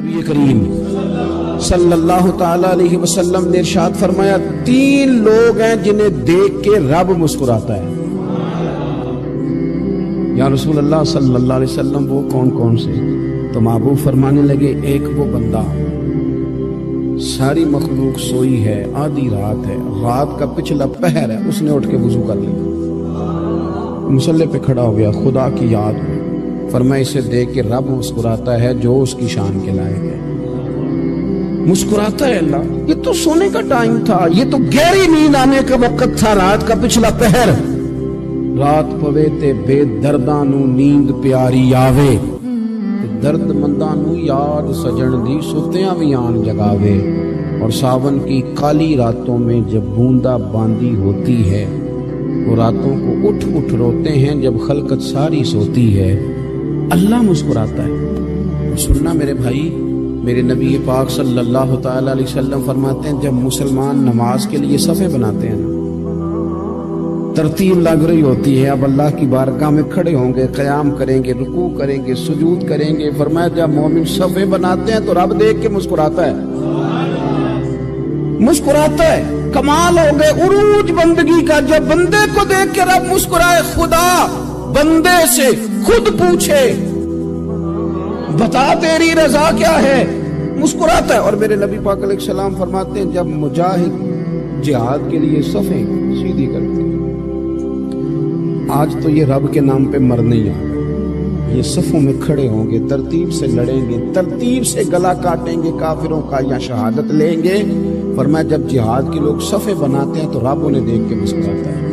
نبی کریم صلی اللہ تعالی علیہ وسلم نے ارشاد فرمایا 3 لوگ ہیں جنہیں دیکھ کے رب مسکراتا ہے۔ یا رسول اللہ صلی اللہ علیہ وسلم وہ کون کون سے؟ تو محبوب فرمانے لگے ایک وہ بندہ ساری مخلوق سوئی ہے، آدھی رات ہے، رات کا پچھلا پہر ہے، اس نے اٹھ کے وضو کر لیا، مصلی پہ کھڑا ہو گیا، خدا کی یاد میں، فرمایا اسے دیکھ کے رب مسکراتا ہے جو اس کی شان کے لائق ہے۔ مسکراتا ہے اللہ، یہ تو سونے کا ٹائم تھا، یہ تو گہری نیند آنے کا وقت تھا، رات کا پچھلا پہر، رات پوے تے بے درداں نو نیند پیاری آوے، درد منداں نو یاد سجن دی ستیاں بھی آن جگاوے، اور ساون کی کالی راتوں میں جب بوندا باندی ہوتی ہے، وہ راتوں کو اٹھ اٹھ روتے ہیں جب خلقت ساری سوتی ہے، اللہ مسکراتا ہے۔ سننا میرے بھائی، میرے نبی پاک صلی اللہ تعالی علیہ وسلم فرماتے ہیں جب مسلمان نماز کے لیے صفیں بناتے ہیں نا، ترتیب لگ رہی ہوتی ہے، اب اللہ کی بارگاہ میں کھڑے ہوں گے، قیام کریں گے، رکوع کریں گے، سجود کریں گے، فرمایا جب مومن صفیں بناتے ہیں تو رب دیکھ کے مسکراتا ہے، مسکراتا ہے۔ کمال ہو گئے عروج بندگی کا، جب بندے کو دیکھ کے رب مسکرائے، خدا بندے سے خود پوچھے بتا تیری رضا کیا ہے، مسکراتا ہے۔ اور میرے نبی پاک علیہ السلام فرماتے ہیں جب مجاہد جہاد کے لیے صفیں سیدھی کرتے ہیں، آج تو یہ رب کے نام پہ مرنے ہی آ گئے، یہ صفوں میں کھڑے ہوں گے، ترتیب سے لڑیں گے، ترتیب سے گلا کاٹیں گے کافروں کا یا شہادت لیں گے۔ فرمایا جب جہاد کے لوگ صفیں بناتے ہیں تو رب انہیں دیکھ کے مسکراتا ہے۔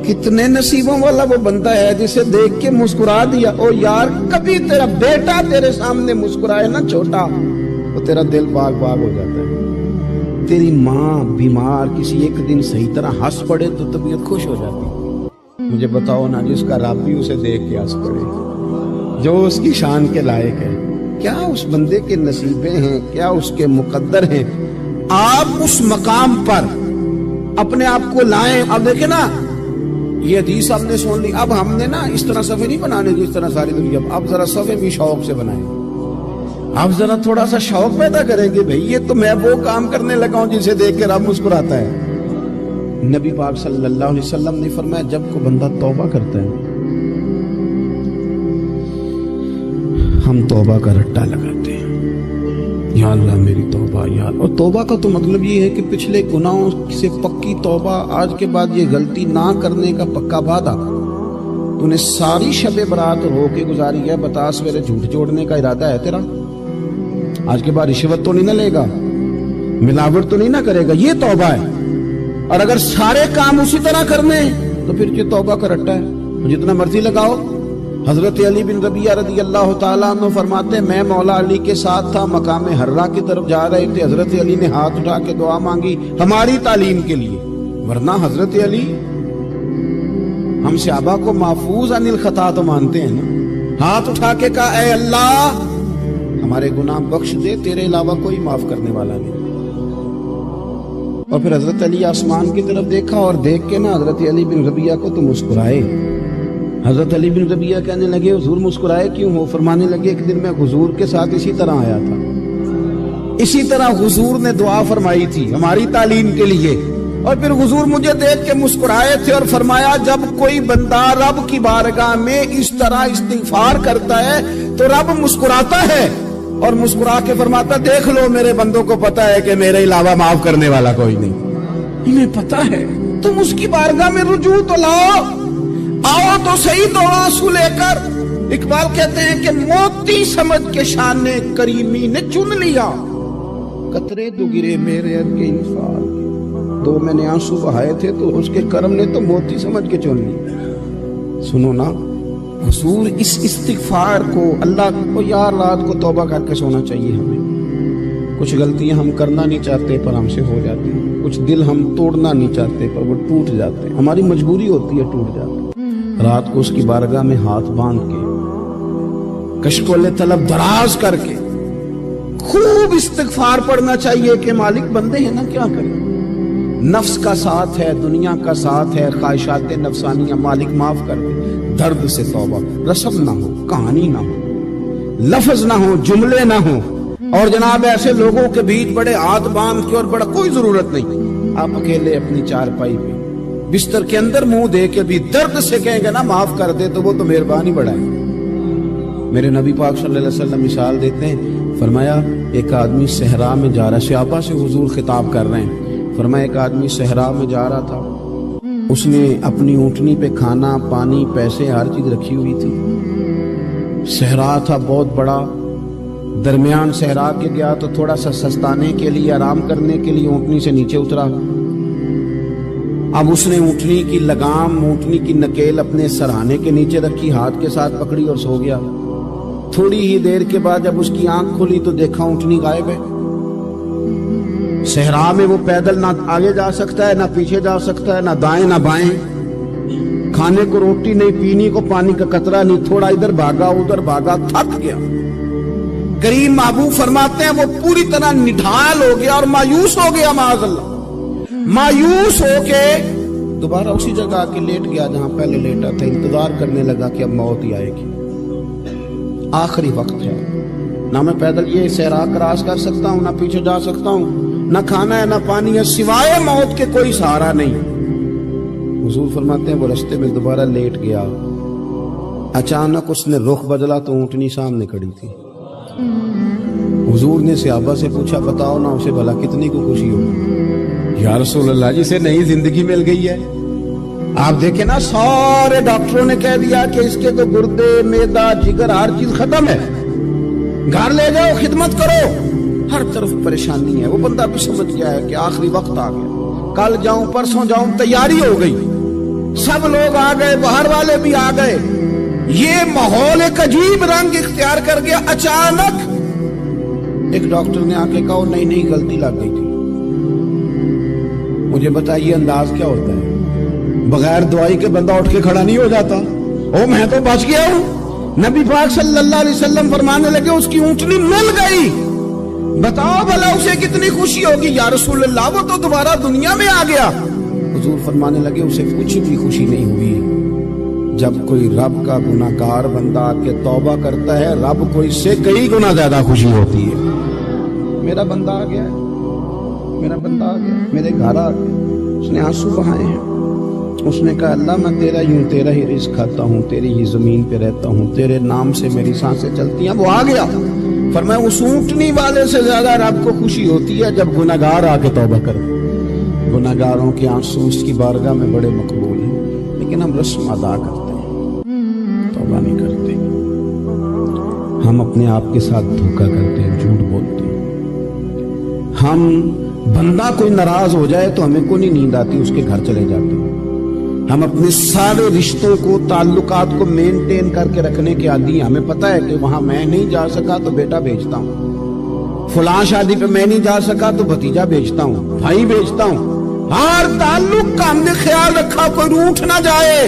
کتنے نصیبوں والا وہ بندہ ہے جسے دیکھ کے مسکرا دیا۔ او یار کبھی تیرا بیٹا تیرے سامنے مسکرائے نا چھوٹا، تو تیرا دل باغ باغ ہو جاتا ہے۔ تیری ماں بیمار کسی ایک دن صحیح طرح ہنس پڑے تو طبیعت خوش ہو جاتی ہے۔ مجھے بتاؤ نا جس کا رب بھی اسے دیکھ کے ہنس پڑے، جو اس کی شان کے لائق ہے، کیا اس بندے کے نصیبیں ہیں، کیا اس کے مقدر ہیں۔ آپ اس مقام پر اپنے آپ کو لائیں۔ اب دیکھیں نا یہ حدیث ہم نے سن لی، اب ہم نے نا اس طرح صفحے نہیں بنانے جس طرح ساری دنیا، اب ذرا صفحے بھی شوق سے بنائیں، اب ذرا تھوڑا سا شوق پیدا کریں گے، بھئی یہ تو میں وہ کام کرنے لگا ہوں جسے دیکھ کے رب مسکراتا ہے۔ نبی پاک صلی اللہ علیہ وسلم نے فرمایا جب کوئی بندہ توبہ کرتا ہے ہم توبہ کا رٹا لگاتے ہیں، یا اللہ میری توبہ یا اللہ۔ اور توبہ کا تو مطلب یہ ہے کہ پچھلے گناہوں سے پکی توبہ، آج کے بعد یہ غلطی نہ کرنے کا پکا وعدہ۔ تو نے ساری شب برات رو کے گزاری ہے، بتا سویرے جھوٹ جوڑنے کا ارادہ ہے تیرا، آج کے بعد رشوت تو نہیں نہ لے گا، ملاوٹ تو نہیں نہ کرے گا، یہ توبہ ہے۔ اور اگر سارے کام اسی طرح کرنے تو پھر یہ توبہ کا رٹا ہے، جتنا مرضی لگاؤ۔ حضرت علی بن ربیعہ رضی اللہ تعالیٰ عنہ فرماتے ہیں میں مولا علی کے ساتھ تھا، مقام حرہ کی طرف جا رہے تھے، حضرت علی نے ہاتھ اٹھا کے دعا مانگی ہماری تعلیم کے لیے، ورنہ حضرت علی ہم صحابہ کو محفوظ عن الخطا تو مانتے ہیں نا، ہاتھ اٹھا کے کہا اے اللہ ہمارے گناہ بخش دے، تیرے علاوہ کوئی معاف کرنے والا نہیں۔ اور پھر حضرت علی آسمان کی طرف دیکھا اور دیکھ کے نا حضرت علی بن ربیعہ کو تو مسکرائے۔ حضرت علی بن ربیعہ کہنے لگے حضور مسکرائے کیوں ہو؟ فرمانے لگے ایک دن میں حضور کے ساتھ اسی طرح آیا تھا، اسی طرح حضور نے دعا فرمائی تھی ہماری تعلیم کے لیے، اور پھر حضور مجھے دیکھ کے مسکرائے تھے اور فرمایا جب کوئی بندہ رب کی بارگاہ میں اس طرح استغفار کرتا ہے تو رب مسکراتا ہے، اور مسکرا کے فرماتا دیکھ لو میرے بندوں کو پتا ہے کہ میرے علاوہ معاف کرنے والا کوئی نہیں، انہیں پتا ہے، تم اس کی بارگاہ میں رجوع تو لاؤ، آؤ تو صحیح دو آنسو لے کر۔ اقبال کہتے ہیں کہ موتی سمجھ کے شان کریمی نے چن لیا، قطرے تو گرے میرے ار کے انفال، دو میں نے آنسو بہائے تھے تو اس کے کرم نے تو موتی سمجھ کے چن لی۔ سنو نا حضور اس استغفار کو اللہ کو یار رات کو توبہ کر کے سونا چاہیے ہمیں۔ کچھ غلطیاں ہم کرنا نہیں چاہتے پر ہم سے ہو جاتی ہیں، کچھ دل ہم توڑنا نہیں چاہتے پر وہ ٹوٹ جاتے ہیں، ہماری مجبوری ہوتی ہے ٹوٹ جاتے ہیں۔ رات کو اس کی بارگاہ میں ہاتھ باندھ کے کشکول طلب دراز کر کے خوب استغفار پڑھنا چاہیے کہ مالک بندے ہیں نا کیا کریں، نفس کا ساتھ ہے، دنیا کا ساتھ ہے، خواہشات نفسانیہ، مالک معاف کر دے، درد سے توبہ، رسم نہ ہو، کہانی نہ ہو، لفظ نہ ہو، جملے نہ ہو، اور جناب ایسے لوگوں کے بیچ بڑے ہاتھ باندھ کے اور بڑا کوئی ضرورت نہیں، آپ اکیلے اپنی چارپائی پہ بستر کے اندر منہ دے کے بھی درد سے کہیں گے نا معاف کر دے تو وہ تو مہربانی بڑھائے۔ میرے نبی پاک صلی اللہ علیہ وسلم مثال دیتے ہیں، فرمایا ایک آدمی صحرا میں جا رہا، صحابہ سے حضور خطاب کر رہے ہیں، فرمایا ایک آدمی صحرا میں جا رہا تھا، اس نے اپنی اونٹنی پہ کھانا پانی پیسے ہر چیز رکھی ہوئی تھی، صحرا تھا بہت بڑا، درمیان صحرا کے گیا تو تھوڑا سا سستانے کے لیے آرام کرنے کے لیے اونٹنی سے نیچے اترا، اب اس نے اونٹنی کی لگام اونٹنی کی نکیل اپنے سرہانے کے نیچے رکھی، ہاتھ کے ساتھ پکڑی اور سو گیا۔ تھوڑی ہی دیر کے بعد جب اس کی آنکھ کھلی تو دیکھا اونٹنی غائب ہے۔ صحرا میں وہ پیدل نہ آگے جا سکتا ہے نہ پیچھے جا سکتا ہے، نہ دائیں نہ بائیں، کھانے کو روٹی نہیں، پینے کو پانی کا قطرہ نہیں، تھوڑا ادھر بھاگا ادھر بھاگا، تھک گیا۔ کریم محبوب فرماتے ہیں وہ پوری طرح نڈھال ہو گیا اور مایوس ہو گیا، معاذ اللہ، مایوس ہو کے دوبارہ اسی جگہ آ کے لیٹ گیا جہاں پہلے لیٹا تھا، انتظار کرنے لگا کہ اب موت ہی آئے گی، آخری وقت ہے، نہ میں پیدل یہ صحرا کراس کر سکتا ہوں، نہ پیچھے جا سکتا ہوں، نہ کھانا ہے نہ پانی ہے، سوائے موت کے کوئی سہارا نہیں۔ حضور فرماتے ہیں وہ رستے میں دوبارہ لیٹ گیا، اچانک اس نے رخ بدلا تو اونٹنی سامنے کھڑی تھی۔ حضور نے صحابہ سے پوچھا بتاؤ نا اسے بھلا کتنی کو خوشی ہو؟ یا رسول اللہ جسے نئی زندگی مل گئی ہے۔ آپ دیکھیں نا سارے ڈاکٹروں نے کہہ دیا کہ اس کے تو گردے معدہ جگر ہر چیز ختم ہے، گھر لے جاؤ خدمت کرو، ہر طرف پریشانی ہے، وہ بندہ بھی سمجھ گیا ہے کہ آخری وقت آ گیا، کل جاؤں پرسوں جاؤں، تیاری ہو گئی، سب لوگ آ گئے، باہر والے بھی آ گئے، یہ ماحول ایک عجیب رنگ اختیار کر گیا۔ اچانک ایک ڈاکٹر نے آ کے کہا نہیں غلطی لگ گئی تھی، مجھے بتائیے انداز کیا ہوتا ہے؟ بغیر دوائی کے بندہ اٹھ کے کھڑا نہیں ہو جاتا، او میں تو بچ گیا ہوں۔ نبی پاک صلی اللہ علیہ وسلم فرمانے لگے اس کی اونٹنی مل گئی، بتاؤ بھلا اسے کتنی خوشی ہوگی؟ یا رسول اللہ وہ تو دوبارہ دنیا میں آ گیا۔ حضور فرمانے لگے اسے کچھ بھی خوشی نہیں ہوئی، جب کوئی رب کا گناہگار بندہ آ کے توبہ کرتا ہے رب کو اس سے کئی گنا زیادہ خوشی ہوتی ہے۔ میرا بندہ آ گیا ہے، میرا بندہ آ گیا، میرے گھر آ گیا، اس نے آنسو بہائے ہیں، اس نے کہا اللہ میں تیرا ہی ہوں، تیرا ہی رزق کھاتا ہوں، تیری ہی زمین پہ رہتا ہوں، تیرے نام سے میری سانسیں چلتی ہیں۔ وہ آ گیا، فرمایا اس اونٹنی والے سے زیادہ رب کو خوشی ہوتی ہے جب گناہگار آ کے توبہ کرے۔ گناہگاروں کے آنسو اس کی بارگاہ میں بڑے مقبول ہیں، لیکن ہم رسم ادا کرتے ہیں، توبہ نہیں کرتے، ہم اپنے آپ کے ساتھ دھوکہ کرتے ہیں، جھوٹ بولتے ہیں۔ ہم بندہ کوئی ناراض ہو جائے تو ہمیں کو نہیں نیند آتی، اس کے گھر چلے جاتے ہیں۔ ہم اپنے سارے رشتوں کو تعلقات کو مینٹین کر کے رکھنے کے عادی ہیں، ہمیں پتہ ہے کہ وہاں میں نہیں جا سکا تو بیٹا بھیجتا ہوں، فلاں شادی پہ میں نہیں جا سکا تو بھتیجا بھیجتا ہوں، بھائی بھیجتا ہوں، ہر تعلق کا ہم نے خیال رکھا کوئی روٹھ نہ جائے۔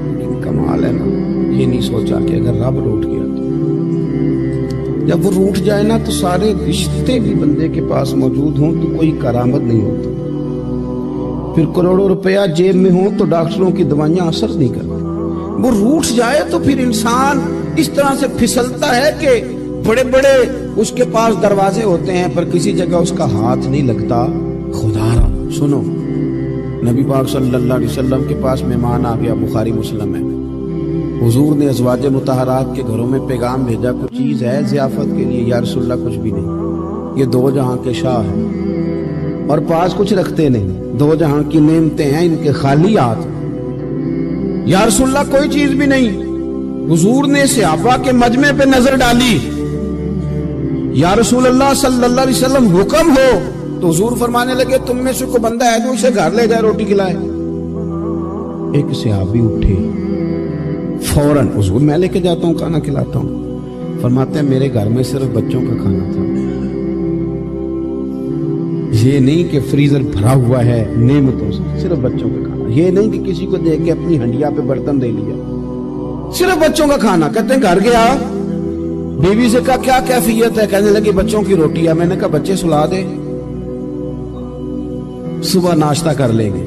لیکن کمال ہے نا، یہ نہیں سوچا کہ اگر رب روٹھ گیا تو جب وہ روٹھ جائے نا تو سارے رشتے بھی بندے کے پاس موجود ہوں تو کوئی کرامت نہیں ہوتی، پھر کروڑوں روپیہ جیب میں ہوں تو ڈاکٹروں کی دوائیاں اثر نہیں کرتی۔ وہ روٹھ جائے تو پھر انسان اس طرح سے پھسلتا ہے کہ بڑے بڑے اس کے پاس دروازے ہوتے ہیں پر کسی جگہ اس کا ہاتھ نہیں لگتا۔ خدا را سنو، نبی پاک صلی اللہ علیہ وسلم کے پاس مہمان آ گیا، بخاری مسلم ہے، حضور نے ازواج مطہرات کے گھروں میں پیغام بھیجا کوئی چیز ہے ضیافت کے لیے؟ یا رسول اللہ کچھ بھی نہیں، یہ دو جہاں کے شاہ ہیں اور پاس کچھ رکھتے نہیں، دو جہاں کی نعمتیں ہیں ان کے خالی ہاتھ۔ یا رسول اللہ کوئی چیز بھی نہیں۔ حضور نے صحابہ کے مجمع پہ نظر ڈالی، یا رسول اللہ صلی اللہ علیہ وسلم حکم ہو، تو حضور فرمانے لگے تم میں سے کوئی بندہ ہے جو اسے گھر لے جائے روٹی کھلائے؟ ایک صحابی اٹھے فوراً، حضور میں لے کے جاتا ہوں کھانا کھلاتا ہوں۔ فرماتے ہیں میرے گھر میں صرف بچوں کا کھانا تھا، یہ نہیں کہ فریزر بھرا ہوا ہے نعمتوں سے، صرف بچوں کا کھانا، یہ نہیں کہ کسی کو دیکھ کے اپنی ہنڈیا پہ برتن دے لیا، صرف بچوں کا کھانا۔ کہتے ہیں گھر گیا، بیوی سے کہا کیا کیفیت ہے؟ کہنے لگی بچوں کی روٹی ہے۔ میں نے کہا بچے سلا دے، صبح ناشتہ کر لیں گے۔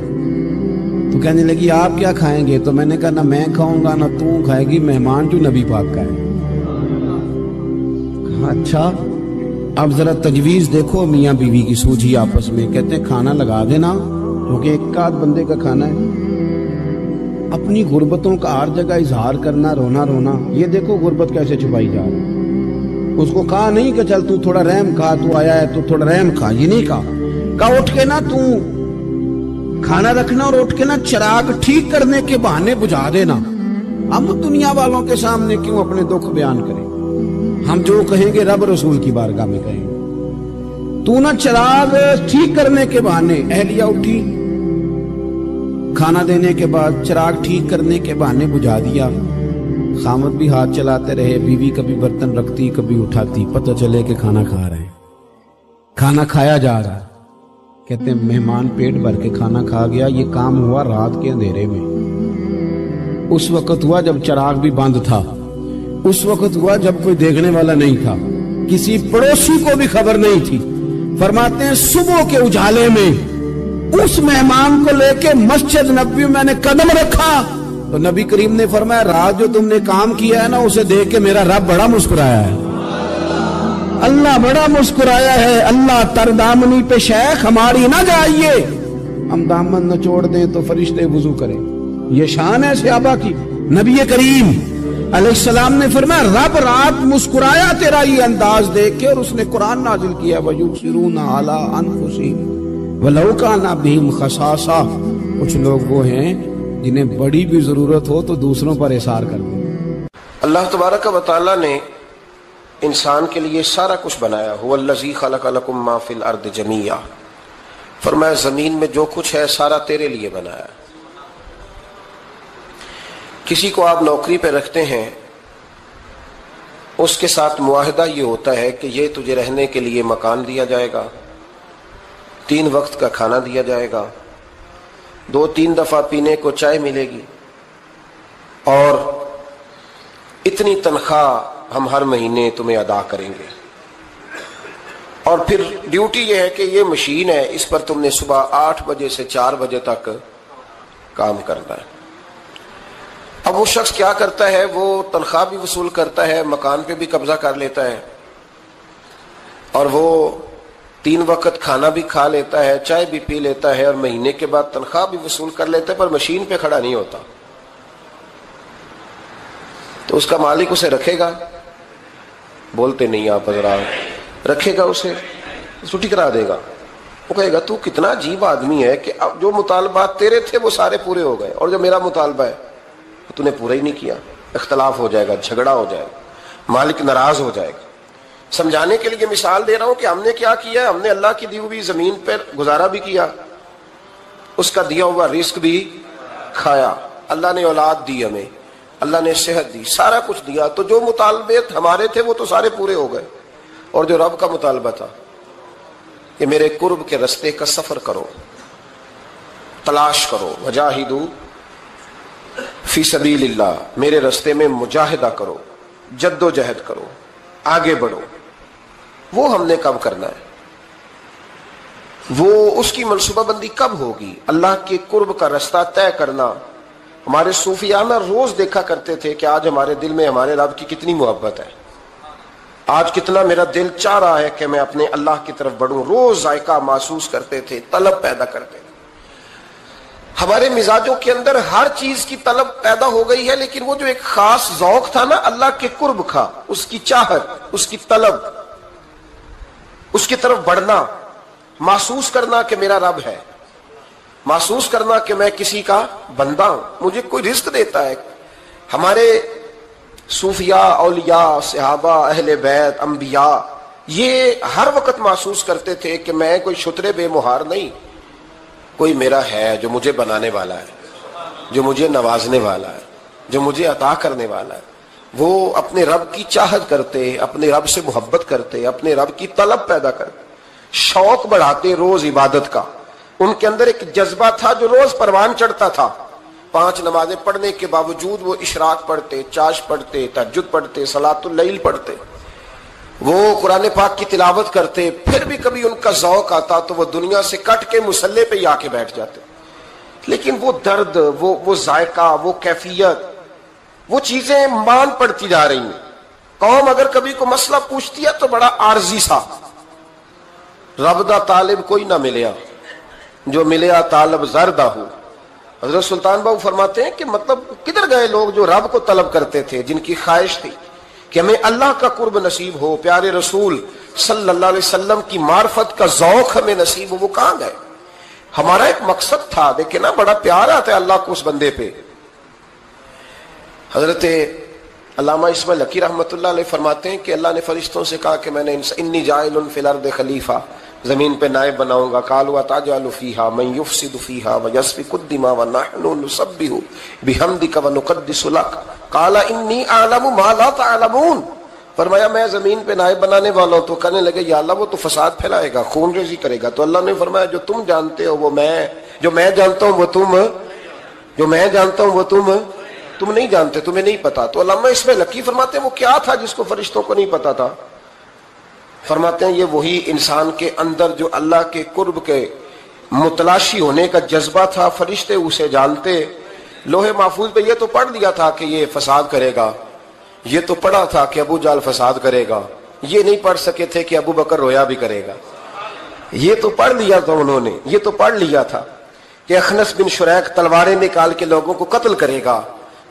تو کہنے لگی آپ کیا کھائیں گے؟ تو میں نے کہا نہ میں کھاؤں گا نہ تو کھائے گی، مہمان جو نبی پاک کا ہے۔ اچھا اب ذرا تجویز دیکھو میاں بیوی کی سوجھی آپس میں. کہتے ہیں کھانا لگا دینا کیونکہ ایک آدھ بندے کا کھانا ہے. اپنی غربتوں کا ہر جگہ اظہار کرنا, رونا رونا. یہ دیکھو غربت کیسے چھپائی جا رہی. اس کو کہا نہیں کہ چل تو تھوڑا رحم کھا, تو آیا ہے تو تھوڑا رحم کھا, یہ نہیں کہا اٹھ کے نا تو کھانا رکھنا اور اٹھ کے نا چراغ ٹھیک کرنے کے بہانے بجھا دینا. ہم دنیا والوں کے سامنے کیوں اپنے دکھ بیان کریں؟ ہم جو کہیں گے رب رسول کی بارگاہ میں کہیں گے. تو نا چراغ ٹھیک کرنے کے بہانے, اہلیہ اٹھی کھانا دینے کے بعد چراغ ٹھیک کرنے کے بہانے بجھا دیا. خامد بھی ہاتھ چلاتے رہے, بیوی کبھی برتن رکھتی کبھی اٹھاتی, پتہ چلے کہ کھانا کھا رہے ہیں, کھانا کھایا جا رہا ہے. کہتے ہیں مہمان پیٹ بھر کے کھانا کھا گیا. یہ کام ہوا رات کے اندھیرے میں, اس وقت ہوا جب چراغ بھی بند تھا, اس وقت ہوا جب کوئی دیکھنے والا نہیں تھا, کسی پڑوسی کو بھی خبر نہیں تھی. فرماتے ہیں صبح کے اجالے میں اس مہمان کو لے کے مسجد نبوی میں نے قدم رکھا تو نبی کریم نے فرمایا رات جو تم نے کام کیا ہے نا اسے دیکھ کے میرا رب بڑا مسکرایا ہے, اللہ بڑا مسکرایا ہے. اللہ تر دامنی پہ شیخ ہماری نہ جائیے, ہم دامن نچوڑ دیں تو فرشتے وضو کریں. یہ شان ہے صحابہ کی. نبی کریم علیہ السلام نے فرمایا رب رات مسکرایا تیرا یہ انداز دیکھ کے, اور اس نے قرآن نازل کیا وَيُؤْثِرُونَ عَلَىٰ أَنفُسِهِمْ وَلَوْ كَانَ بِهِمْ خَصَاصَةٌ. کچھ لوگ وہ ہیں جنہیں بڑی بھی ضرورت ہو تو دوسروں پر احسار کر دیں. اللہ تبارک و تعالیٰ نے انسان کے لیے سارا کچھ بنایا. هُوَ الَّذِي خَلَقَ لَكُم مَّا فِي الْأَرْضِ جَمِيعًا. فرمایا زمین میں جو کچھ ہے سارا تیرے لیے بنایا. کسی کو آپ نوکری پہ رکھتے ہیں, اس کے ساتھ معاہدہ یہ ہوتا ہے کہ یہ تجھے رہنے کے لیے مکان دیا جائے گا, 3 وقت کا کھانا دیا جائے گا, 2-3 دفعہ پینے کو چائے ملے گی, اور اتنی تنخواہ ہم ہر مہینے تمہیں ادا کریں گے. اور پھر ڈیوٹی یہ ہے کہ یہ مشین ہے, اس پر تم نے صبح 8 بجے سے 4 بجے تک کام کرنا ہے. اب وہ شخص کیا کرتا ہے, وہ تنخواہ بھی وصول کرتا ہے, مکان پہ بھی قبضہ کر لیتا ہے, اور وہ 3 وقت کھانا بھی کھا لیتا ہے, چائے بھی پی لیتا ہے, اور مہینے کے بعد تنخواہ بھی وصول کر لیتا ہے, پر مشین پہ کھڑا نہیں ہوتا. تو اس کا مالک اسے رکھے گا؟ بولتے نہیں آپ حضرات. رکھے گا اسے, چھٹی کرا دے گا. وہ کہے گا تو کتنا عجیب آدمی ہے کہ اب جو مطالبات تیرے تھے وہ سارے پورے ہو گئے, اور جو میرا مطالبہ ہے تو نے پورا ہی نہیں کیا. اختلاف ہو جائے گا, جھگڑا ہو جائے گا, مالک ناراض ہو جائے گا. سمجھانے کے لیے مثال دے رہا ہوں کہ ہم نے کیا کیا ہے. ہم نے اللہ کی دی ہوئی زمین پر گزارا بھی کیا, اس کا دیا ہوا رزق بھی کھایا. اللہ نے اولاد دی ہمیں, اللہ نے صحت دی, سارا کچھ دیا. تو جو مطالبے ہمارے تھے وہ تو سارے پورے ہو گئے, اور جو رب کا مطالبہ تھا کہ میرے قرب کے رستے کا سفر کرو, تلاش کرو, وجاہدو فی سبیل اللہ, میرے رستے میں مجاہدہ کرو, جد و جہد کرو, آگے بڑھو. وہ ہم نے کب کرنا ہے, وہ اس کی منصوبہ بندی کب ہوگی. اللہ کے قرب کا رستہ طے کرنا. ہمارے صوفیانہ روز دیکھا کرتے تھے کہ آج ہمارے دل میں ہمارے رب کی کتنی محبت ہے, آج کتنا میرا دل چاہ رہا ہے کہ میں اپنے اللہ کی طرف بڑھوں. روز ذائقہ محسوس کرتے تھے, طلب پیدا کرتے تھے. ہمارے مزاجوں کے اندر ہر چیز کی طلب پیدا ہو گئی ہے, لیکن وہ جو ایک خاص ذوق تھا نا اللہ کے قرب کا, اس کی چاہت, اس کی طلب, اس کی طرف بڑھنا, محسوس کرنا کہ میرا رب ہے, محسوس کرنا کہ میں کسی کا بندہ ہوں, مجھے کوئی رزق دیتا ہے. ہمارے صوفیاء, اولیاء, صحابہ, اہل بیت, انبیاء یہ ہر وقت محسوس کرتے تھے کہ میں کوئی شترے بے مہار نہیں, کوئی میرا ہے جو مجھے بنانے والا ہے, جو مجھے نوازنے والا ہے, جو مجھے عطا کرنے والا ہے. وہ اپنے رب کی چاہت کرتے, اپنے رب سے محبت کرتے, اپنے رب کی طلب پیدا کرتے, شوق بڑھاتے روز عبادت کا. ان کے اندر ایک جذبہ تھا جو روز پروان چڑھتا تھا. 5 نمازیں پڑھنے کے باوجود وہ اشراق پڑھتے, چاش پڑھتے, تہجد پڑھتے, صلاۃ اللیل پڑھتے, وہ قرآن پاک کی تلاوت کرتے. پھر بھی کبھی ان کا ذوق آتا تو وہ دنیا سے کٹ کے مصلے پہ ہی آ کے بیٹھ جاتے. لیکن وہ درد, وہ ذائقہ, وہ کیفیت, وہ چیزیں مان پڑتی جا رہی ہیں. قوم اگر کبھی کو مسئلہ پوچھتی ہے تو بڑا عارضی سا، رب دا طالب کوئی نہ ملیا، جو ملیا طالب زردہ ہو۔ حضرت سلطان باؤ فرماتے ہیں کہ مطلب کدھر گئے لوگ جو رب کو طلب کرتے تھے، جن کی خواہش تھی کہ ہمیں اللہ کا قرب نصیب ہو، پیارے رسول صلی اللہ علیہ وسلم کی معرفت کا ذوق ہمیں نصیب ہو، وہ کہاں گئے؟ ہمارا ایک مقصد تھا، دیکھیں نا بڑا پیار آتا ہے اللہ کو اس بندے پہ۔ حضرت علامہ اسماعیل حقی رحمۃ اللہ علیہ فرماتے ہیں کہ اللہ نے فرشتوں سے کہا کہ میں نے انی جاعل فی الارض خلیفہ، زمین پہ نائب بناؤں گا۔ قالوا تجعل فیہا من یفسد فیہا ویسفک الدماء ونحن نسبح بحمدک ونقدس لک قال انی اعلم ما لا تعلمون۔ فرمایا میں زمین پہ نائب بنانے والا ہوں، تو کہنے لگے یا اللہ وہ تو فساد پھیلائے گا، خون ریزی کرے گا۔ تو اللہ نے فرمایا جو تم جانتے ہو وہ میں، جو میں جانتا ہوں وہ تم، جو میں جانتا ہوں وہ تم نہیں جانتے، تمہیں نہیں پتا۔ تو علامہ اسماعیل حقی فرماتے ہیں وہ کیا تھا جس کو فرشتوں کو نہیں پتا تھا؟ فرماتے ہیں یہ وہی انسان کے اندر جو اللہ کے قرب کے متلاشی ہونے کا جذبہ تھا، فرشتے اسے جانتے۔ لوہے محفوظ پہ یہ تو پڑھ دیا تھا کہ یہ فساد کرے گا، یہ تو پڑھا تھا کہ ابو جہل فساد کرے گا، یہ نہیں پڑھ سکے تھے کہ ابو بکر رویا بھی کرے گا۔ یہ تو پڑھ لیا تھا انہوں نے، یہ تو پڑھ لیا تھا کہ اخنس بن شریق تلواریں نکال کے لوگوں کو قتل کرے گا،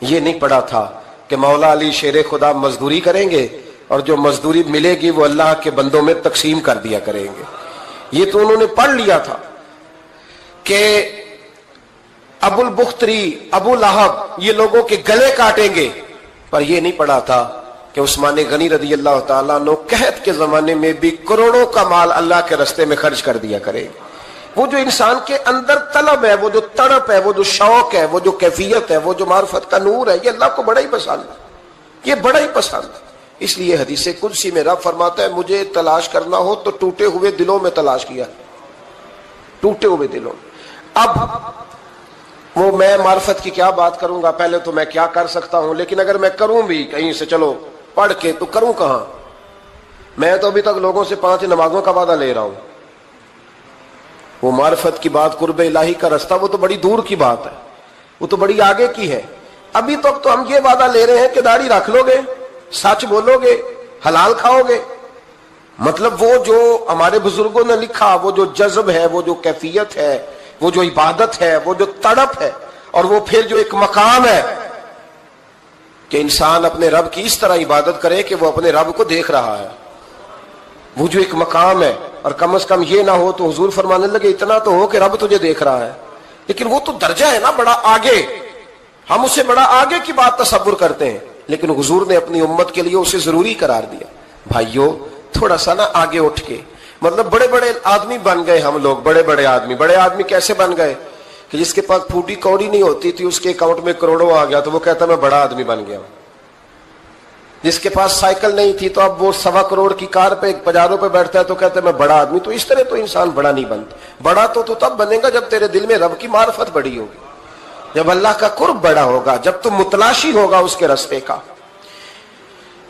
یہ نہیں پڑھا تھا کہ مولا علی شیر خدا مزدوری کریں گے اور جو مزدوری ملے گی وہ اللہ کے بندوں میں تقسیم کر دیا کریں گے۔ یہ تو انہوں نے پڑھ لیا تھا کہ ابو البختری، ابو لہب یہ لوگوں کے گلے کاٹیں گے، پر یہ نہیں پڑھا تھا کہ عثمان غنی رضی اللہ تعالیٰ عنہ قحط کے زمانے میں بھی کروڑوں کا مال اللہ کے راستے میں خرچ کر دیا کرے گے۔ وہ جو انسان کے اندر طلب ہے، وہ جو تڑپ ہے، وہ جو شوق ہے، وہ جو کیفیت ہے، وہ جو معرفت کا نور ہے، یہ اللہ کو بڑا ہی پسند ہے، یہ بڑا ہی پسند ہے۔ اس لیے حدیث قدسی میں رب فرماتا ہے مجھے تلاش کرنا ہو تو ٹوٹے ہوئے دلوں میں تلاش کیا، ٹوٹے ہوئے دلوں میں۔ اب وہ میں معرفت کی کیا بات کروں گا، پہلے تو میں کیا کر سکتا ہوں، لیکن اگر میں کروں بھی کہیں سے چلو پڑھ کے تو کروں کہاں؟ میں تو ابھی تک لوگوں سے 5 نمازوں کا وعدہ لے رہا ہوں۔ وہ معرفت کی بات، قرب الہی کا راستہ، وہ تو بڑی دور کی بات ہے، وہ تو بڑی آگے کی ہے۔ ابھی تک تو ہم یہ وعدہ لے رہے ہیں کہ داڑھی رکھ لو گے، سچ بولو گے، حلال کھاؤ گے۔ مطلب وہ جو ہمارے بزرگوں نے لکھا، وہ جو جذب ہے، وہ جو کیفیت ہے، وہ جو عبادت ہے، وہ جو تڑپ ہے، اور وہ پھر جو ایک مقام ہے کہ انسان اپنے رب کی اس طرح عبادت کرے کہ وہ اپنے رب کو دیکھ رہا ہے، وہ جو ایک مقام ہے۔ اور کم از کم یہ نہ ہو تو حضور فرمانے لگے اتنا تو ہو کہ رب تجھے دیکھ رہا ہے، لیکن وہ تو درجہ ہے نا بڑا آگے، ہم اسے بڑا آگے کی بات تصور کرتے ہیں، لیکن حضور نے اپنی امت کے لیے اسے ضروری قرار دیا۔ بھائیو تھوڑا سا نا آگے اٹھ کے، مطلب بڑے بڑے آدمی بن گئے ہم لوگ، بڑے بڑے آدمی کیسے بن گئے کہ جس کے پاس پھوٹی کوڑی نہیں ہوتی تھی اس کے اکاؤنٹ میں کروڑوں آ گیا تو وہ کہتا میں بڑا آدمی بن گیا ہوں۔ جس کے پاس سائیکل نہیں تھی تو اب وہ 1.25 کروڑ کی کار پہ پجاروں پہ بیٹھتا ہے تو کہتا ہے میں بڑا آدمی۔ تو اس طرح تو انسان بڑا نہیں بنتا، بڑا تو تب بنے گا جب تیرے دل میں رب کی معرفت بڑی ہوگی، جب اللہ کا قرب بڑا ہوگا، جب تو متلاشی ہوگا اس کے راستے کا۔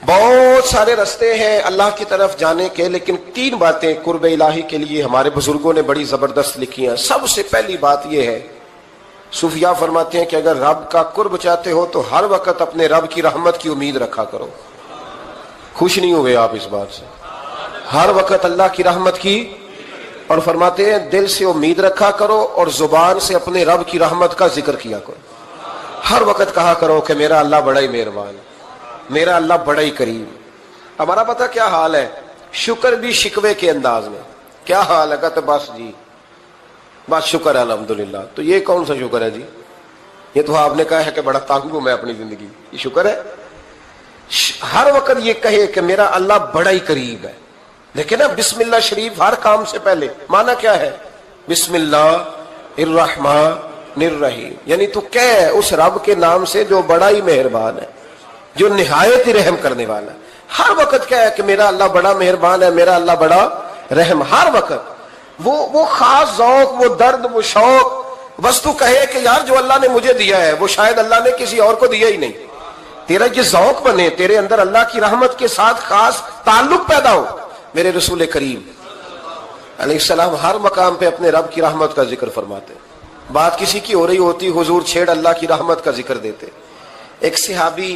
بہت سارے راستے ہیں اللہ کی طرف جانے کے، لیکن 3 باتیں قرب الہی کے لیے ہمارے بزرگوں نے بڑی زبردست لکھی ہیں۔ سب سے پہلی بات یہ ہے، صوفیاء فرماتے ہیں کہ اگر رب کا قرب چاہتے ہو تو ہر وقت اپنے رب کی رحمت کی امید رکھا کرو۔ خوش نہیں ہوئے آپ اس بات سے؟ ہر وقت اللہ کی رحمت کی، اور فرماتے ہیں دل سے امید رکھا کرو اور زبان سے اپنے رب کی رحمت کا ذکر کیا کرو۔ ہر وقت کہا کرو کہ میرا اللہ بڑا ہی مہربان ہے، میرا اللہ بڑا ہی کریم۔ ہمارا پتہ کیا حال ہے؟ شکر بھی شکوے کے انداز میں۔ کیا حال ہے؟ کہتے بس جی بس شکر ہے الحمدللہ۔ تو یہ کون سا شکر ہے جی؟ یہ تو آپ نے کہا ہے کہ بڑا تنگ ہوں میں اپنی زندگی، یہ شکر ہے؟ ہر وقت یہ کہے کہ میرا اللہ بڑا ہی قریب ہے۔ دیکھیں نا بسم اللہ شریف ہر کام سے پہلے معنی کیا ہے؟ بسم اللہ الرحمن الرحیم، یعنی تو کہہ اس رب کے نام سے جو بڑا ہی مہربان ہے، جو نہایت ہی رحم کرنے والا ہے۔ ہر وقت کیا ہے کہ میرا اللہ بڑا مہربان ہے، میرا اللہ بڑا رحم۔ ہر وقت وہ خاص ذوق، وہ درد، وہ شوق، بس تو کہے کہ یار جو اللہ نے مجھے دیا ہے وہ شاید اللہ نے کسی اور کو دیا ہی نہیں۔ تیرا یہ ذوق بنے، تیرے اندر اللہ کی رحمت کے ساتھ خاص تعلق پیدا ہو۔ میرے رسول کریم علیہ السلام ہر مقام پہ اپنے رب کی رحمت کا ذکر فرماتے، بات کسی کی ہو رہی ہوتی حضور چھیڑ اللہ کی رحمت کا ذکر دیتے۔ ایک صحابی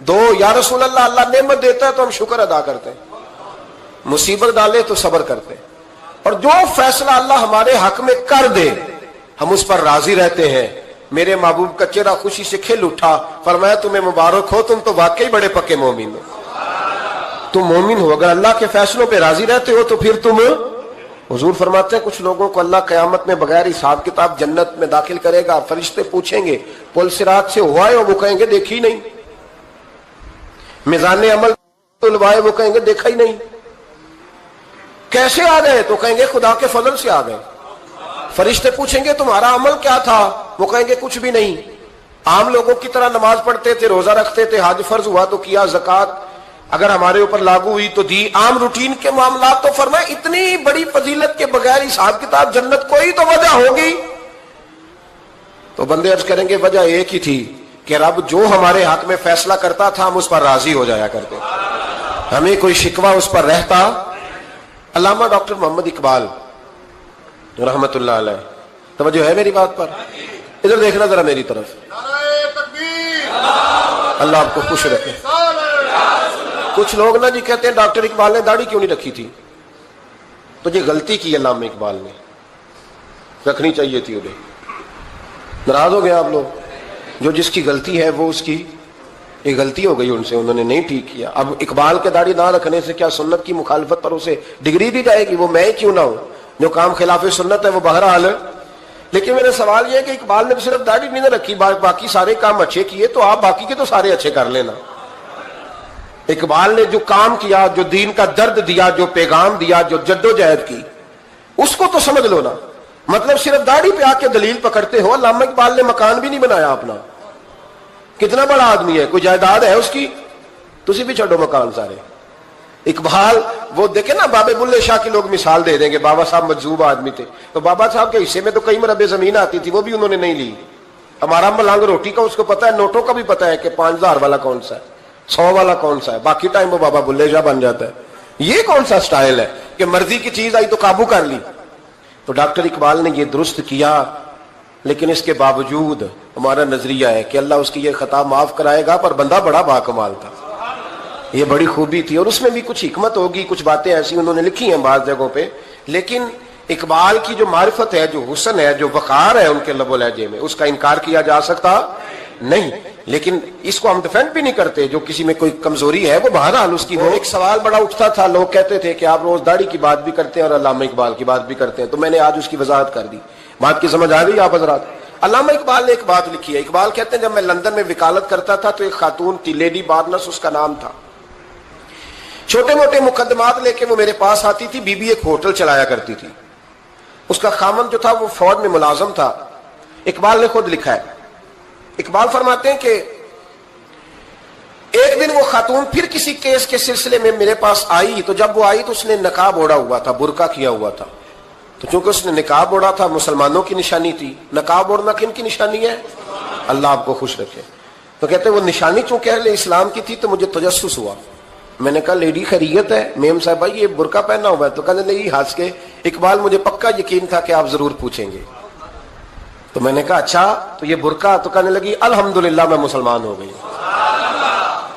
دو یا رسول اللہ، اللہ نعمت دیتا ہے تو ہم شکر ادا کرتے ہیں، مصیبت ڈالے تو صبر کرتے ہیں، اور جو فیصلہ اللہ ہمارے حق میں کر دے ہم اس پر راضی رہتے ہیں۔ میرے محبوب کا چہرہ خوشی سے کھل اٹھا، فرمایا تمہیں مبارک ہو، تم تو واقعی بڑے پکے مومن ہو، تم مومن ہو، اگر اللہ کے فیصلوں پہ راضی رہتے ہو تو پھر تم، حضور فرماتے ہیں کچھ لوگوں کو اللہ قیامت میں بغیر حساب کتاب جنت میں داخل کرے گا، فرشتے پوچھیں گے پل صراط سے ہوا ہے، وہ کہیں گے دیکھی نہیں، میزان عمل تلوائے، وہ کہیں گے دیکھا ہی نہیں، کیسے آ گئے؟ تو کہیں گے خدا کے فضل سے آ گئے۔ فرشتے پوچھیں گے تمہارا عمل کیا تھا؟ وہ کہیں گے کچھ بھی نہیں، عام لوگوں کی طرح نماز پڑھتے تھے، روزہ رکھتے تھے، حج فرض ہوا تو کیا، زکوٰۃ اگر ہمارے اوپر لاگو ہوئی تو دی، عام روٹین کے معاملات۔ تو فرمایا اتنی بڑی فضیلت کے بغیر حساب کتاب جنت، کوئی تو وجہ ہوگی۔ تو بندے عرض کریں گے وجہ ایک ہی تھی کہ رب جو ہمارے حق میں فیصلہ کرتا تھا ہم اس پر راضی ہو جایا کرتے، ہمیں کوئی شکوہ اس پر رہتا۔ علامہ ڈاکٹر محمد اقبال رحمت اللہ علیہ، توجہ ہے میری بات پر؟ ادھر دیکھنا ذرا میری طرف، اللہ آپ کو خوش رکھے۔ کچھ لوگ نا جی کہتے ہیں ڈاکٹر اقبال نے داڑھی کیوں نہیں رکھی تھی؟ تو یہ غلطی کی علامہ اقبال نے، رکھنی چاہیے تھی انہیں۔ ناراض ہو گئے آپ لوگ؟ جو جس کی غلطی ہے وہ اس کی یہ غلطی ہو گئی ان سے، انہوں نے نہیں ٹھیک کیا۔ اب اقبال کے داڑھی نہ رکھنے سے کیا سنت کی مخالفت پر اسے ڈگری دی جائے گی؟ وہ میں کیوں نہ ہوں، جو کام خلاف سنت ہے وہ بہرحال۔ لیکن میرا سوال یہ ہے کہ اقبال نے صرف داڑھی نہیں رکھی، باقی سارے کام اچھے کیے، تو آپ باقی کے تو سارے اچھے کر لینا۔ اقبال نے جو کام کیا، جو دین کا درد دیا، جو پیغام دیا، جو جدوجہد کی، اس کو تو سمجھ لو نا۔ مطلب صرف داڑھی پہ آ کے دلیل پکڑتے ہو۔ علامہ اقبال نے مکان بھی نہیں بنایا اپنا، کتنا بڑا آدمی ہے، کوئی جائیداد ہے اس کی؟ تسی بھی چھوڑو مکان سارے۔ اقبال وہ دیکھیں نا، بابے بلے شاہ کی لوگ مثال دے دیں گے، بابا صاحب مجذوب آدمی تھے، تو بابا صاحب کے حصے میں تو کئی مربع زمین آتی تھی، وہ بھی انہوں نے نہیں لی۔ ہمارا ملنگ روٹی کا اس کو پتا ہے، نوٹوں کا بھی پتا ہے کہ 5000 والا کون سا ہے، 100 والا کون سا ہے، باقی ٹائم وہ بابا بلے شاہ بن جاتا ہے۔ یہ کون سا سٹائل ہے کہ مرضی کی چیز آئی تو قابو کر لی؟ تو ڈاکٹر اقبال نے یہ درست کیا، لیکن اس کے باوجود ہمارا نظریہ ہے کہ اللہ اس کی یہ خطا معاف کرائے گا، پر بندہ بڑا باکمال تھا، یہ بڑی خوبی تھی، اور اس میں بھی کچھ حکمت ہوگی، کچھ باتیں ایسی انہوں نے لکھی ہیں بعض جگہوں پہ، لیکن اقبال کی جو معرفت ہے، جو حسن ہے، جو وقار ہے ان کے لب و لہجے میں، اس کا انکار کیا جا سکتا نہیں۔ لیکن اس کو ہم ڈیفینڈ بھی نہیں کرتے، جو کسی میں کوئی کمزوری ہے وہ بہرحال اس کی ہو۔ ایک سوال بڑا اٹھتا تھا، لوگ کہتے تھے کہ آپ روز داڑھی کی بات بھی کرتے ہیں اور علامہ اقبال کی بات بھی کرتے ہیں، تو میں نے آج اس کی وضاحت کر دی۔ بات کی سمجھ آ گئی آپ حضرات؟ علامہ اقبال نے ایک بات لکھی ہے، اقبال کہتے ہیں جب میں لندن میں وکالت کرتا تھا تو ایک خاتون تھی، لیڈی بارنس اس کا نام تھا، چھوٹے موٹے مقدمات لے کے وہ میرے پاس آتی تھی۔ بی بی ایک ہوٹل چلایا کرتی تھی، اس کا خامن جو تھا وہ فوج میں ملازم تھا۔ اقبال نے خود لکھا ہے، اقبال فرماتے ہیں کہ ایک دن وہ خاتون پھر کسی کیس کے سلسلے میں میرے پاس آئی، تو جب وہ آئی تو اس نے نقاب اوڑھا ہوا تھا، برقع کیا ہوا تھا، تو چونکہ اس نے نقاب اوڑھا تھا مسلمانوں کی نشانی تھی۔ نقاب اوڑھنا کن کی نشانی ہے؟ اللہ آپ کو خوش رکھے۔ تو کہتے ہیں وہ نشانی چونکہ اہل اسلام کی تھی تو مجھے تجسس ہوا۔ میں نے کہا لیڈی خیریت ہے؟ میم صاحبہ یہ برقع پہنا ہوا ہے؟ تو کہنے لگی ہنس کے، اقبال مجھے پکا یقین تھا کہ آپ ضرور پوچھیں گے۔ تو میں نے کہا اچھا تو یہ برقع؟ تو کہنے لگی الحمدللہ میں مسلمان ہو گئی۔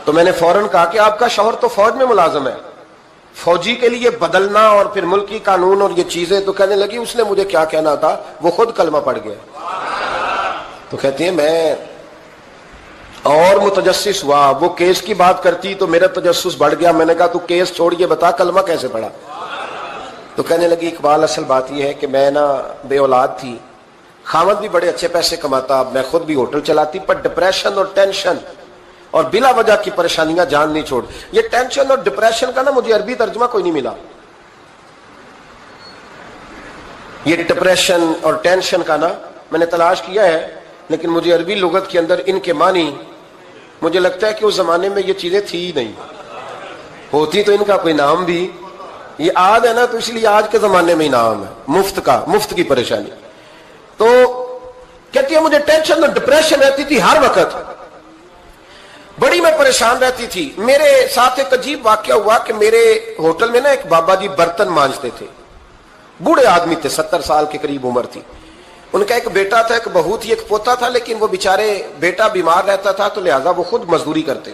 تو میں نے فوراً کہا کہ آپ کا شوہر تو فوج میں ملازم ہے، فوجی کے لیے بدلنا اور پھر ملکی قانون اور یہ چیزیں۔ تو کہنے لگی اس نے مجھے کیا کہنا تھا، وہ خود کلمہ پڑھ گیا۔ تو کہتی ہیں میں اور متجسس ہوا، وہ کیس کی بات کرتی تو میرا تجسس بڑھ گیا۔ میں نے کہا تو کیس چھوڑ یہ بتا کلمہ کیسے پڑھا؟ تو کہنے لگی اقبال اصل بات یہ ہے کہ میں نا بے اولاد تھی، خامد بھی بڑے اچھے پیسے کماتا، میں خود بھی ہوٹل چلاتی، پر ڈپریشن اور ٹینشن اور بلا وجہ کی پریشانیاں جان نہیں چھوڑ۔ یہ ٹینشن اور ڈپریشن کا نا مجھے عربی ترجمہ کوئی نہیں ملا، یہ ڈپریشن اور ٹینشن کا نا میں نے تلاش کیا ہے، لیکن مجھے عربی لغت کے اندر ان کے معنی مجھے لگتا ہے کہ اس زمانے میں یہ چیزیں تھی ہی نہیں، ہوتی تو ان کا کوئی نام بھی، یہ آج ہے نا تو اس لیے آج کے زمانے میں ہی نام ہے مفت کا، مفت کی پریشانی۔ تو کہتی ہے مجھے ٹینشن اور ڈپریشن رہتی تھی ہر وقت، بڑی میں پریشان رہتی تھی۔ میرے ساتھ ایک عجیب واقعہ ہوا کہ میرے ہوٹل میں نا ایک بابا جی برتن مانجتے تھے، بوڑھے آدمی تھے، 70 سال کے قریب عمر تھی۔ ان کا ایک بیٹا تھا، ایک بہو تھی، ایک پوتا تھا، لیکن وہ بیچارے بیٹا بیمار رہتا تھا تو لہٰذا وہ خود مزدوری کرتے۔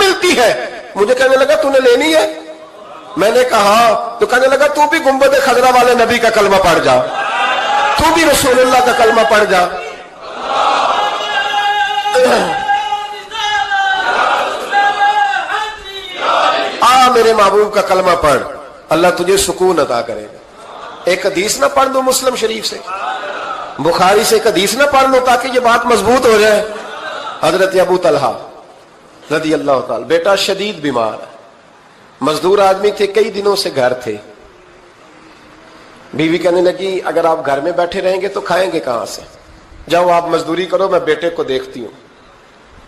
ملتی ہے؟ مجھے کہنے لگا تو نے لینی ہے؟ میں نے کہا تو کہنے لگا تو بھی گنبد خضرا والے نبی کا کلمہ پڑھ جا، تو بھی رسول اللہ کا کلمہ پڑھ جا۔ میرے محبوب کا کلمہ پڑھ، اللہ تجھے سکون عطا کرے گا۔ ایک حدیث نہ پڑھ دو مسلم شریف سے، بخاری سے ایک حدیث نہ پڑھ لو تاکہ یہ بات مضبوط ہو جائے۔ حضرت ابو طلحہ رضی اللہ تعالی، بیٹا شدید بیمار ہے، مزدور آدمی تھے، کئی دنوں سے گھر تھے۔ بیوی کہنے لگی اگر آپ گھر میں بیٹھے رہیں گے تو کھائیں گے کہاں سے، جاؤ آپ مزدوری کرو، میں بیٹے کو دیکھتی ہوں۔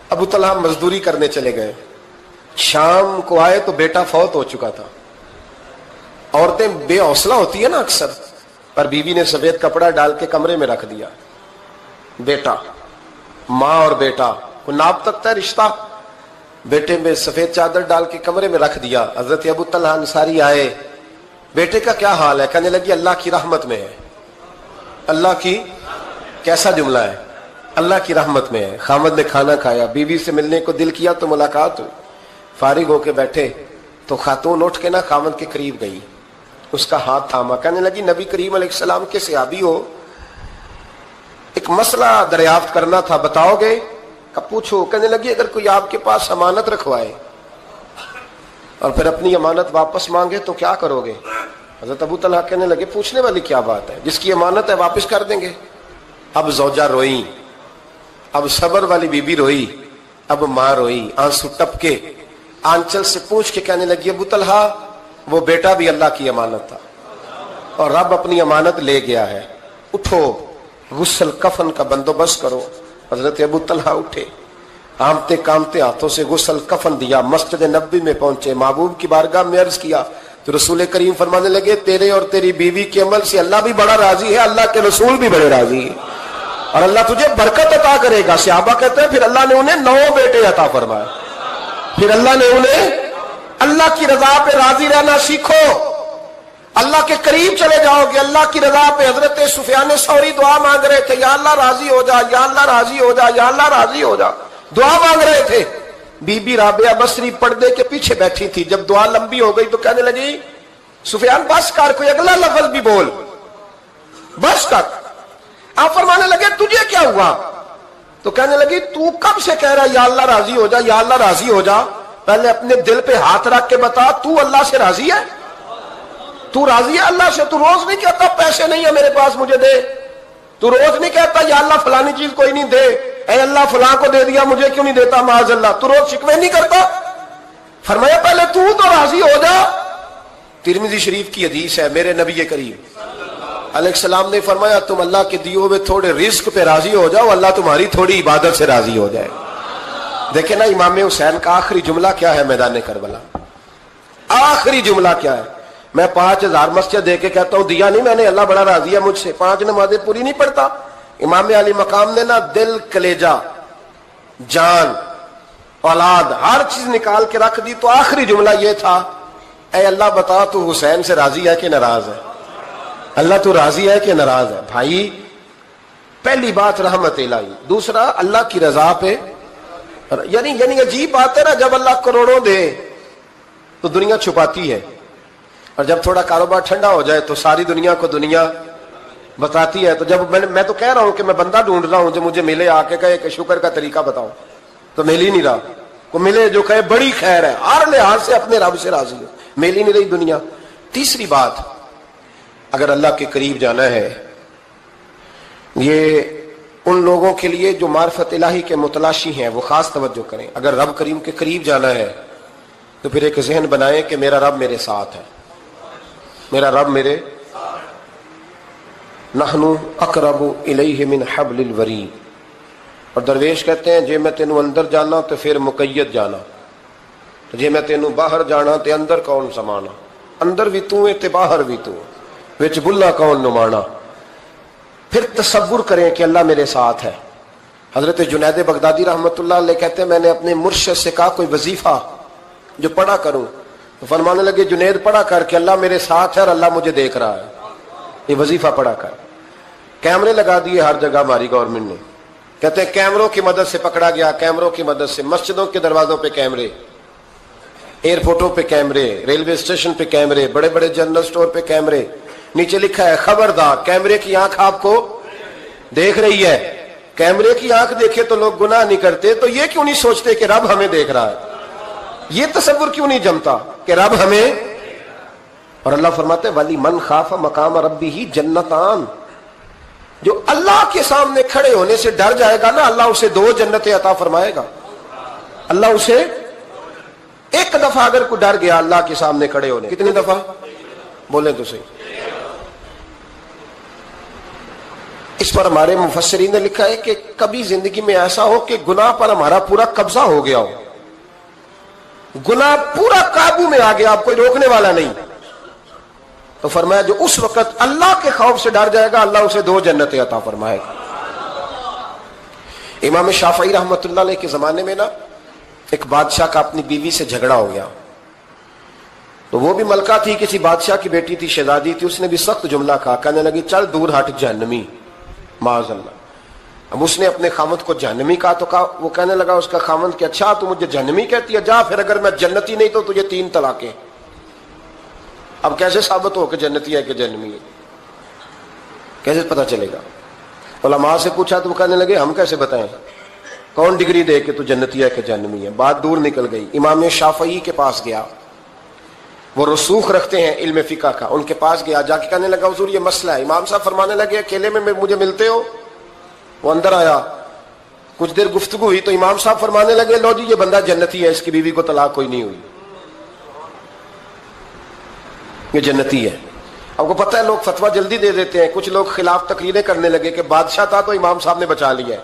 ابو طلحہ مزدوری کرنے چلے گئے، شام کو آئے تو بیٹا فوت ہو چکا تھا۔ عورتیں بے حوصلہ ہوتی ہے نا اکثر، پر بیوی نے سفید کپڑا ڈال کے کمرے میں رکھ دیا۔ بیٹا، ماں اور بیٹا کو ناپ تکتا ہے رشتہ، بیٹے میں سفید چادر ڈال کے کمرے میں رکھ دیا۔ حضرت ابو طلحہ انصاری آئے، بیٹے کا کیا حال ہے؟ کہنے لگی اللہ کی رحمت میں ہے۔ اللہ کی، کیسا جملہ ہے؟ اللہ کی رحمت میں ہے۔ خامد نے کھانا کھایا، بیوی سے ملنے کو دل کیا تو ملاقات ہوئی، فارغ ہو کے بیٹھے تو خاتون اٹھ کے نا خامد کے قریب گئی، اس کا ہاتھ تھاما، کہنے لگی نبی کریم علیہ السلام کے صحابی ہو، ایک مسئلہ دریافت کرنا تھا، بتاؤ گے؟ کب پوچھو؟ کہنے لگی اگر کوئی آپ کے پاس امانت رکھوائے اور پھر اپنی امانت واپس مانگے تو کیا کرو گے؟ حضرت ابو طلحہ کہنے لگے پوچھنے والی کیا بات ہے، جس کی امانت ہے واپس کر دیں گے۔ اب زوجہ روئی، اب صبر والی بی بی روئی، اب ماں روئی، آنسو ٹپ کے آنچل سے پوچھ کے کہنے لگی ابو طلحہ وہ بیٹا بھی اللہ کی امانت تھا اور رب اپنی امانت لے گیا ہے، اٹھو غسل کفن کا بندوبست کرو۔ حضرت ابو طلحہ اٹھے، کامتے کامتے ہاتھوں سے غسل کفن دیا، مسجد نبوی میں پہنچے، محبوب کی بارگاہ میں عرض کیا تو رسول کریم فرمانے لگے تیرے اور تیری بیوی کے عمل سے اللہ بھی بڑا راضی ہے، اللہ کے رسول بھی بڑے راضی ہے اور اللہ تجھے برکت عطا کرے گا۔ صحابہ کہتے ہیں پھر اللہ نے انہیں 9 بیٹے عطا فرمائے، پھر اللہ نے انہیں، اللہ کی رضا پہ راضی رہنا سیکھو، اللہ کے قریب چلے جاؤ گے اللہ کی رضا پہ۔ حضرت سفیان ثوری دعا مانگ رہے تھے، یا اللہ راضی ہو جا، یا اللہ راضی ہو جا، یا اللہ راضی ہو جا، دعا مانگ رہے تھے۔ بی بی رابعہ بصری پردے کے پیچھے بیٹھی تھی، جب دعا لمبی ہو گئی تو کہنے لگی سفیان بس کر، کوئی اگلا لفظ بھی بول، بس کر۔ آپ فرمانے لگے تجھے کیا ہوا؟ تو کہنے لگی تو کب سے کہہ رہا یا اللہ راضی ہو جا، یا اللہ راضی ہو جا، پہلے اپنے دل پہ ہاتھ رکھ کے بتا تو اللہ سے راضی ہے؟ تو راضی ہے اللہ سے؟ تو روز نہیں کہتا پیسے نہیں ہے میرے پاس مجھے دے، تو روز نہیں کہتا یا اللہ فلانی چیز کوئی نہیں دے، اے اللہ فلاں کو دے دیا مجھے کیوں نہیں دیتا معاذ اللہ، تو روز شکوے نہیں کرتا؟ فرمایا پہلے تو راضی ہو جا۔ ترمذی شریف کی حدیث ہے، میرے نبی کریم علیہ السلام نے فرمایا تم اللہ کے دیے ہوئے تھوڑے رزق پہ راضی ہو جاؤ، اللہ تمہاری تھوڑی عبادت سے راضی ہو جائے۔ دیکھیں نا امام حسین کا آخری جملہ کیا ہے میدان کربلا، آخری جملہ کیا ہے؟ میں 5000 مسجد دے کے کہتا ہوں دیا نہیں میں نے، اللہ بڑا راضی ہے مجھ سے، 5 نمازیں پوری نہیں پڑھتا۔ امام علی مقام نے نا دل، کلیجہ، جان، اولاد، ہر چیز نکال کے رکھ دی، تو آخری جملہ یہ تھا اے اللہ بتا تو حسین سے راضی ہے کہ ناراض ہے؟ اللہ تو راضی ہے کہ ناراض ہے؟ بھائی پہلی بات رحمت الہی، دوسرا اللہ کی رضا پہ، یعنی عجیب بات ہے نا، جب اللہ کروڑوں دے تو دنیا چھپاتی ہے، اور جب تھوڑا کاروبار ٹھنڈا ہو جائے تو ساری دنیا کو دنیا بتاتی ہے۔ تو جب میں تو کہہ رہا ہوں کہ میں بندہ ڈھونڈ رہا ہوں جو مجھے ملے، آ کے کہے کہ شکر کا طریقہ بتاؤ، تو مل ہی نہیں رہا، کو ملے جو کہے بڑی خیر ہے، ہر لحاظ سے اپنے رب سے راضی ہو، مل ہی نہیں رہی دنیا۔ تیسری بات، اگر اللہ کے قریب جانا ہے، یہ ان لوگوں کے لیے جو معرفت الہی کے متلاشی ہیں وہ خاص توجہ کریں۔ اگر رب کریم کے قریب جانا ہے تو پھر ایک ذہن بنائیں کہ میرا رب میرے ساتھ ہے، میرا رب میرے، نحن اقرب الیہ من حبل الورید۔ اور درویش کہتے ہیں جے میں تینوں اندر جانا تو پھر مقید جانا، جے میں تینوں باہر جانا تے اندر کون سمانا، اندر بھی تو ہے تے باہر بھی تو ہے، وچ بلا کون نمانا۔ پھر تصور کریں کہ اللہ میرے ساتھ ہے۔ حضرت جنید بغدادی رحمت اللہ علیہ کہتے ہیں میں نے اپنے مرشد سے کہا کوئی وظیفہ جو پڑھا کروں، تو فرمانے لگے جنید پڑھا کر کہ اللہ میرے ساتھ ہے اور اللہ مجھے دیکھ رہا ہے، یہ وظیفہ پڑھا کر۔ کیمرے لگا دیے ہر جگہ ہماری گورنمنٹ نے، کہتے ہیں کیمروں کی مدد سے پکڑا گیا، کیمروں کی مدد سے، مسجدوں کے دروازوں پہ کیمرے، ایئرپورٹوں پہ کیمرے، ریلوے اسٹیشن پہ کیمرے، بڑے بڑے جنرل سٹور پہ کیمرے، نیچے لکھا ہے خبردار کیمرے کی آنکھ آپ کو دیکھ رہی ہے۔ کیمرے کی آنکھ دیکھے تو لوگ گناہ نہیں کرتے، تو یہ کیوں نہیں سوچتے کہ رب ہمیں دیکھ رہا ہے؟ یہ تصور کیوں نہیں جمتا کہ رب ہمیں؟ اور اللہ فرماتے ولی من خاف مقام ربہ جنتان، جو اللہ کے سامنے کھڑے ہونے سے ڈر جائے گا نا، اللہ اسے 2 جنتیں عطا فرمائے گا۔ اللہ اسے ایک دفعہ اگر کوئی ڈر گیا اللہ کے سامنے کھڑے ہونے، کتنی دفعہ بولیں تو صحیح؟ اس پر ہمارے مفسرین نے لکھا ہے کہ کبھی زندگی میں ایسا ہو کہ گناہ پر ہمارا پورا قبضہ ہو گیا ہو، گناہ پورا قابو میں آ گیا، اب کوئی روکنے والا نہیں، تو فرمایا جو اس وقت اللہ کے خوف سے ڈر جائے گا اللہ اسے 2 جنتیں عطا فرمائے گا۔ امام شافعی رحمۃ اللہ علیہ کے زمانے میں نا ایک بادشاہ کا اپنی بیوی سے جھگڑا ہو گیا، تو وہ بھی ملکہ تھی، کسی بادشاہ کی بیٹی تھی، شہزادی تھی، اس نے بھی سخت جملہ کہا، کہنے لگی چل دور ہٹ جہنمی، معاذ اللہ۔ اب اس نے اپنے خامد کو جہنمی کہا تو کہا، وہ کہنے لگا اس کا خامد کہ اچھا تو مجھے جہنمی کہتی ہے، جا پھر اگر میں جنتی نہیں تو تجھے 3 طلاقیں۔ اب کیسے ثابت ہو کہ جنتی ہے کہ جہنمی ہے؟ کیسے پتہ چلے گا؟ علماء سے پوچھا تو وہ کہنے لگے ہم کیسے بتائیں، کون ڈگری دے کہ تو جنتی ہے کہ جہنمی ہے؟ بات دور نکل گئی۔ امام شافعی کے پاس گیا، وہ رسوخ رکھتے ہیں علم فقہ کا، ان کے پاس گیا، جا کے کہنے لگا حضور یہ مسئلہ ہے۔ امام صاحب فرمانے لگے اکیلے میں مجھے ملتے ہو؟ وہ اندر آیا، کچھ دیر گفتگو ہوئی تو امام صاحب فرمانے لگے لو جی یہ بندہ جنتی ہے، اس کی بیوی کو طلاق کوئی نہیں ہوئی، یہ جنتی ہے۔ آپ کو پتہ ہے لوگ فتویٰ جلدی دے دیتے ہیں، کچھ لوگ خلاف تقریریں کرنے لگے کہ بادشاہ تھا تو امام صاحب نے بچا لیا ہے،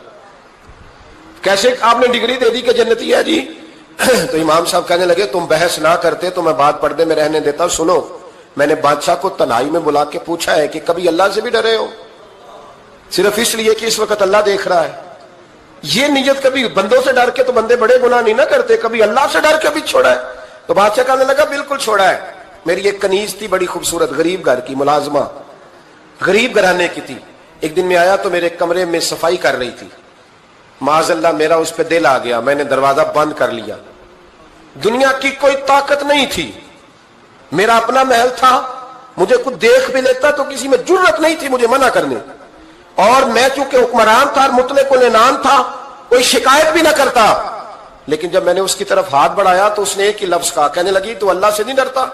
کیسے آپ نے ڈگری دے دی کہ جنتی ہے جی؟ تو امام صاحب کہنے لگے تم بحث نہ کرتے تو میں بات پردے میں رہنے دیتا ہوں۔ سنو، میں نے بادشاہ کو تنہائی میں بلا کے پوچھا ہے کہ کبھی اللہ سے بھی ڈرے ہو؟ صرف اس لیے کہ اس وقت اللہ دیکھ رہا ہے۔ یہ نیت کبھی بندوں سے ڈر کے تو بندے بڑے گناہ نہیں نہ کرتے، کبھی اللہ سے ڈر کے بھی چھوڑا ہے؟ تو بادشاہ کہنے لگا بالکل چھوڑا ہے۔ میری ایک کنیز تھی بڑی خوبصورت، غریب گھر کی ملازمہ، غریب گھرانے کی تھی، ایک دن میں آیا تو میرے کمرے میں صفائی کر رہی تھی، معاذ اللہ میرا اس پہ دل آ گیا، میں نے دروازہ بند کر لیا۔ دنیا کی کوئی طاقت نہیں تھی، میرا اپنا محل تھا، مجھے کچھ دیکھ بھی لیتا تو کسی میں جرت نہیں تھی مجھے منع کرنے، اور میں چونکہ حکمران تھا اور مطلق العنان تھا کوئی شکایت بھی نہ کرتا، لیکن جب میں نے اس کی طرف ہاتھ بڑھایا تو اس نے ایک ہی لفظ کہا، کہنے لگی تو اللہ سے نہیں ڈرتا؟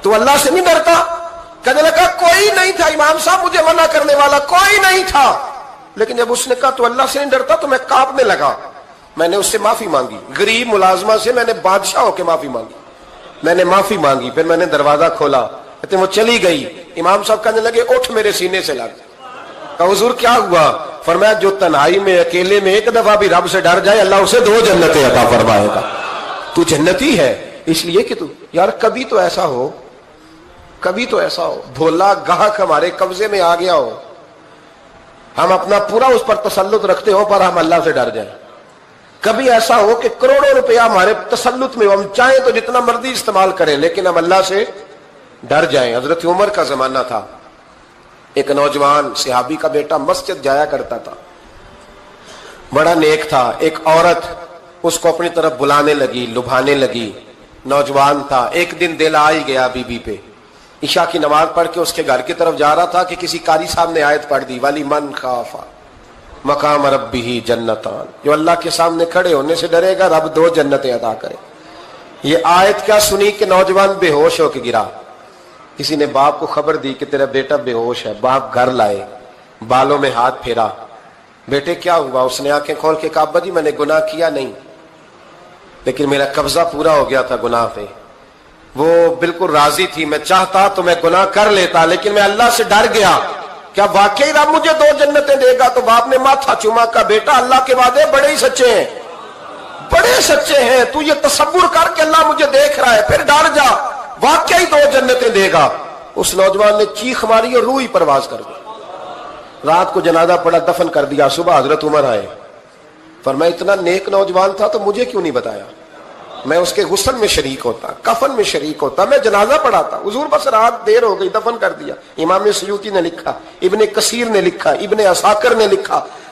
تو اللہ سے نہیں ڈرتا؟ کہنے لگا کوئی نہیں تھا امام صاحب مجھے منع کرنے والا، کوئی نہیں تھا، لیکن جب اس نے کہا تو اللہ سے نہیں ڈرتا تو میں کانپنے لگا۔ میں نے اس سے معافی مانگی، غریب ملازمہ سے میں نے بادشاہ ہو کے معافی مانگی، میں نے معافی مانگی، پھر میں نے دروازہ کھولا، کہتے وہ چلی گئی۔ امام صاحب کہنے لگے اٹھ میرے سینے سے لگ۔ کہا حضور کیا ہوا؟ فرمایا جو تنہائی میں اکیلے میں ایک دفعہ بھی رب سے ڈر جائے اللہ اسے 2 جنتیں عطا فرمائے گا۔ تو جنتی ہے اس لیے کہ تو یار کبھی تو ایسا ہو، کبھی تو ایسا ہو بھولا گاہک ہمارے قبضے میں آ گیا ہو، ہم اپنا پورا اس پر تسلط رکھتے ہو پر ہم اللہ سے ڈر جائیں۔ کبھی ایسا ہو کہ کروڑوں روپیہ ہمارے تسلط میں ہو، ہم چاہیں تو جتنا مرضی استعمال کریں لیکن ہم اللہ سے ڈر جائیں۔ حضرت عمر کا زمانہ تھا، ایک نوجوان صحابی کا بیٹا مسجد جایا کرتا تھا، بڑا نیک تھا، ایک عورت اس کو اپنی طرف بلانے لگی، لبھانے لگی، نوجوان تھا، ایک دن دل آ ہی گیا بی بی پہ، عشاء کی نماز پڑھ کے اس کے گھر کی طرف جا رہا تھا کہ کسی قاری صاحب نے آیت پڑھ دی ولی من خاف مقام ربہ جنتان، جو اللہ کے سامنے کھڑے ہونے سے ڈرے گا رب 2 جنتیں عطا کرے۔ یہ آیت کیا سنی کہ نوجوان بے ہوش ہو کے گرا، کسی نے باپ کو خبر دی کہ تیرا بیٹا بے ہوش ہے، باپ گھر لائے، بالوں میں ہاتھ پھیرا، بیٹے کیا ہوا؟ اس نے آنکھیں کھول کے کہا ابا جی میں نے گناہ کیا نہیں، لیکن میرا قبضہ پورا ہو گیا تھا گناہ پہ، وہ بالکل راضی تھی، میں چاہتا تو میں گناہ کر لیتا لیکن میں اللہ سے ڈر گیا، کیا واقعی رب مجھے 2 جنتیں دے گا؟ تو باپ نے ماتھا چوما، کا بیٹا اللہ کے وعدے بڑے ہی سچے ہیں، بڑے سچے ہیں، تو یہ تصور کر کے اللہ مجھے دیکھ رہا ہے، پھر ڈر جا، واقعی 2 جنتیں دے گا۔ اس نوجوان نے چیخ ماری اور روح ہی پرواز کر دی۔ رات کو جنازہ پڑا، دفن کر دیا، صبح حضرت عمر آئے، فرمایا اتنا نیک نوجوان تھا تو مجھے کیوں نہیں بتایا؟ میں اس کے غسل میں شریک ہوتا، کفن میں شریک ہوتا، میں جنازہ پڑھاتا، حضور بس رات دیر ہو گئی دفن کر دیا۔ امام سیوطی نے لکھا، ابن کثیر نے لکھا، ابن عساکر نے لکھا،